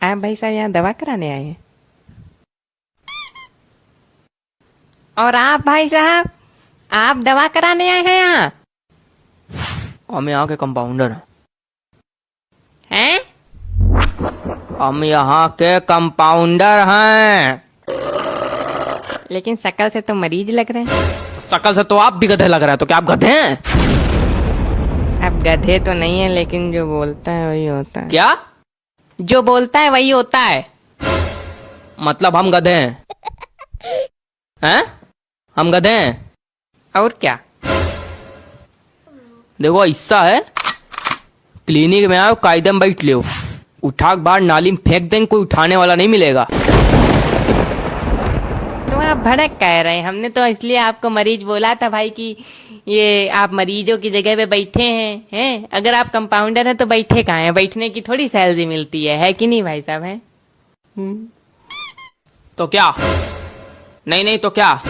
आप भाई साहब यहाँ दवा कराने आए हैं? और आप भाई साहब, आप दवा कराने आए हैं यहाँ? हम यहाँ के कंपाउंडर हैं। हैं? हम यहाँ के कंपाउंडर हैं। लेकिन शक्ल से तो मरीज लग रहे हैं। शक्ल से तो आप भी गधे लग रहे हैं, तो क्या आप गधे हैं? अब गधे तो नहीं है, लेकिन जो बोलता है वही होता है। क्या? जो बोलता है वही होता है। मतलब हम गधे हैं? हैं? हम गधे हैं? और क्या? देखो ऐसा है, क्लिनिक में आओ, कायदे में बैठ लो, उठा के बाहर नाली में फेंक देंगे, कोई उठाने वाला नहीं मिलेगा। तो आप भड़क कह रहे हैं? हमने तो इसलिए आपको मरीज बोला था भाई कि ये आप मरीजों की जगह पे बैठे हैं। अगर आप कंपाउंडर हैं तो बैठे कहाँ हैं? बैठने की थोड़ी सैलरी मिलती है कि नहीं भाई साहब? है तो क्या? नहीं तो क्या?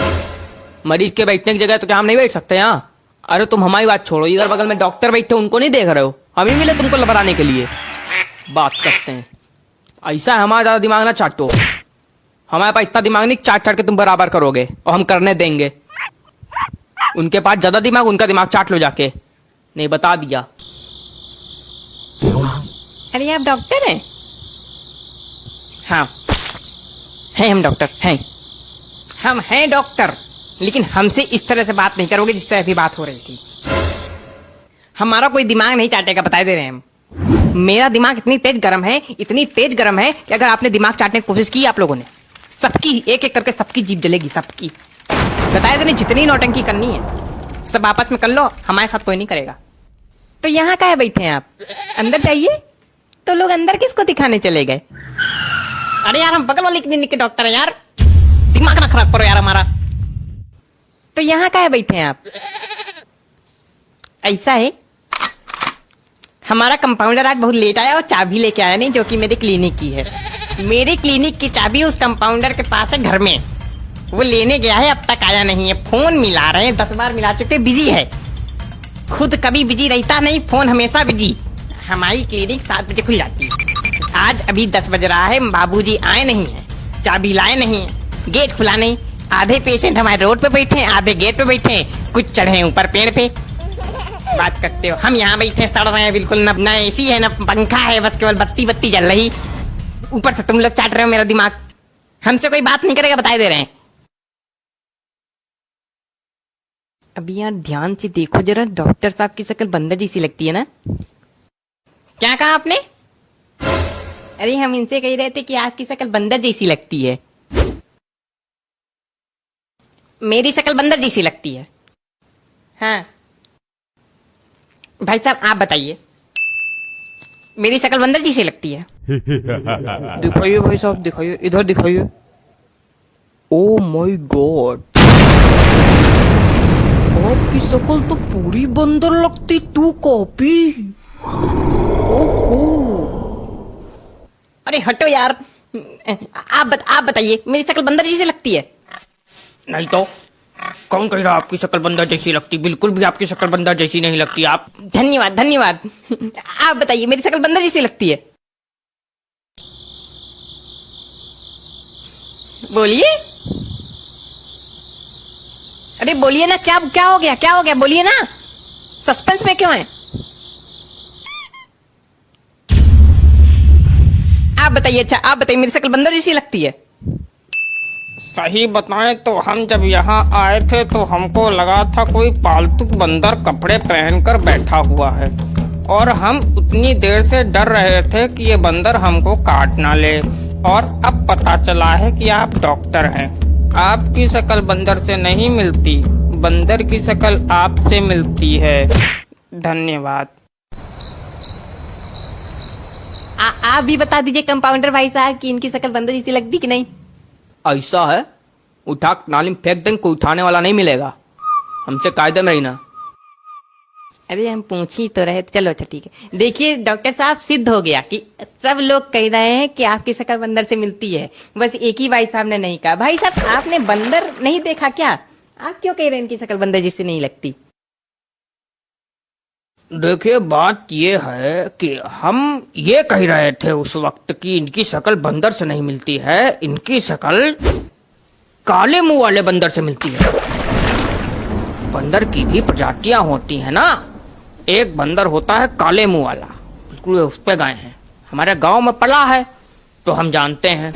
मरीज के बैठने की जगह तो क्या हम नहीं बैठ सकते यहाँ? अरे तुम हमारी बात छोड़ो, इधर बगल में डॉक्टर बैठे, उनको नहीं देख रहे हो? हम ही मिले तुमको लबराने के लिए बात करते हैं। ऐसा है, हमारा ज्यादा दिमाग ना चाटो। हमारे पास इतना दिमाग नहीं, चाट चाट के तुम बराबर करोगे, और हम करने देंगे। उनके पास ज्यादा दिमाग, उनका दिमाग चाट लो जाके। नहीं, बता दिया। अरे आप डॉक्टर हैं? हाँ हैं, हम डॉक्टर हैं। हम हैं डॉक्टर, लेकिन हमसे इस तरह से बात नहीं करोगे जिस तरह अभी बात हो रही थी। हमारा कोई दिमाग नहीं चाटेगा, बता दे रहे हैं हम। मेरा दिमाग इतनी तेज गर्म है, इतनी तेज गर्म है कि अगर आपने दिमाग चाटने की कोशिश की आप लोगों ने, सबकी एक एक करके सबकी जीभ जलेगी, सबकी। बताए देने जितनी नौटंकी करनी है सब आपस में कर लो, हमारे साथ कोई नहीं करेगा। तो यहाँ काहे बैठे हैं आप? अंदर जाइए। तो लोग अंदर किसको दिखाने चले गए? अरे यार, हम बगल वाली क्लिनिक के डॉक्टर हैं यार, दिमाग ना खराब करो यार हमारा। तो यहाँ काहे बैठे हैं आप? ऐसा है, हमारा कंपाउंडर आज बहुत लेट आया और चाबी लेके आया नहीं, जो कि मेरी क्लिनिक की है। मेरी क्लिनिक की चाबी उस कंपाउंडर के पास है घर में, वो लेने गया है, अब तक आया नहीं है। फोन मिला रहे हैं, 10 बार मिला चुके, बिजी है। खुद कभी बिजी रहता नहीं, फोन हमेशा बिजी। हमारी क्लिनिक 7 बजे खुल जाती है, आज अभी 10 बज रहा है, बाबूजी आए नहीं है, चाबी लाए नहीं है, गेट खुला नहीं। आधे पेशेंट हमारे रोड पे बैठे हैं, आधे गेट पे बैठे हैं, कुछ चढ़े हैं ऊपर पेड़ पे। बात करते हो, हम यहाँ बैठे सड़ रहे हैं बिल्कुल, न एसी है न पंखा है, बस केवल बत्ती बत्ती जल रही, ऊपर से तुम लोग चाट रहे हो मेरा दिमाग। हमसे कोई बात नहीं करेगा, बताए दे रहे हैं। अभी यार ध्यान से देखो जरा, डॉक्टर साहब की शक्ल बंदर जैसी लगती है ना? क्या कहा आपने? अरे हम इनसे कह रहे थे कि आपकी शक्ल बंदर जैसी लगती है। मेरी शक्ल बंदर जैसी लगती है? हाँ भाई साहब, आप बताइए, मेरी शक्ल बंदर जैसी लगती है? दिखाइए भाई साहब, दिखाइए, इधर दिखाइए। ओ माय गॉड, आपकी शक्ल तो पूरी बंदर लगती, तू कॉपी। ओहो, अरे हटो यार। आप बताइए, मेरी शक्ल बंदर जैसी लगती है? नहीं तो कौन कह रहा आपकी शक्ल बंदर जैसी लगती? बिल्कुल भी आपकी शक्ल बंदर जैसी नहीं लगती। आप धन्यवाद धन्यवाद। आप बताइए, मेरी शक्ल बंदर जैसी लगती है? बोलिए, अरे बोलिए ना, क्या क्या हो गया, क्या हो गया, बोलिए ना, सस्पेंस में क्यों है? आप बताइए। अच्छा आप बताइए, मेरी शक्ल बंदर जैसी लगती है? सही बताएं तो हम जब यहाँ आए थे तो हमको लगा था कोई पालतू बंदर कपड़े पहनकर बैठा हुआ है, और हम उतनी देर से डर रहे थे कि ये बंदर हमको काट ना ले, और अब पता चला है कि आप डॉक्टर हैं। आपकी शक्ल बंदर से नहीं मिलती, बंदर की शक्ल आपसे मिलती है। धन्यवाद। आप भी बता दीजिए कंपाउंडर भाई साहब कि इनकी शक्ल बंदर जैसी लगती कि नहीं? ऐसा है, उठा नाली में फेंक देंगे, कोई उठाने वाला नहीं मिलेगा। हमसे कायदे में रहना। अरे हम पूछ ही तो रहे थे। चलो अच्छा ठीक है। देखिए डॉक्टर साहब, सिद्ध हो गया कि सब लोग कह रहे हैं कि आपकी शक्ल बंदर से मिलती है, बस एक ही भाई साहब ने नहीं कहा। भाई साहब, आपने बंदर नहीं देखा क्या? आप क्यों कह रहे हैं इनकी शक्ल बंदर जैसी नहीं लगती? देखिए बात ये है कि हम ये कह रहे थे उस वक्त कि इनकी शक्ल बंदर से नहीं मिलती है, इनकी शक्ल काले मुंह वाले बंदर से मिलती है। बंदर की भी प्रजातियां होती हैं ना। एक बंदर होता है काले मुंह वाला, बिल्कुल उस पे गए हैं, हमारे गांव में पला है तो हम जानते हैं।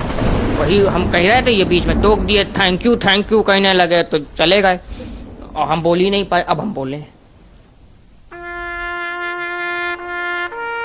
वही हम कह रहे थे, ये बीच में टोक दिए, थैंक यू कहने लगे तो चले गए और हम बोल ही नहीं पाए। अब हम बोले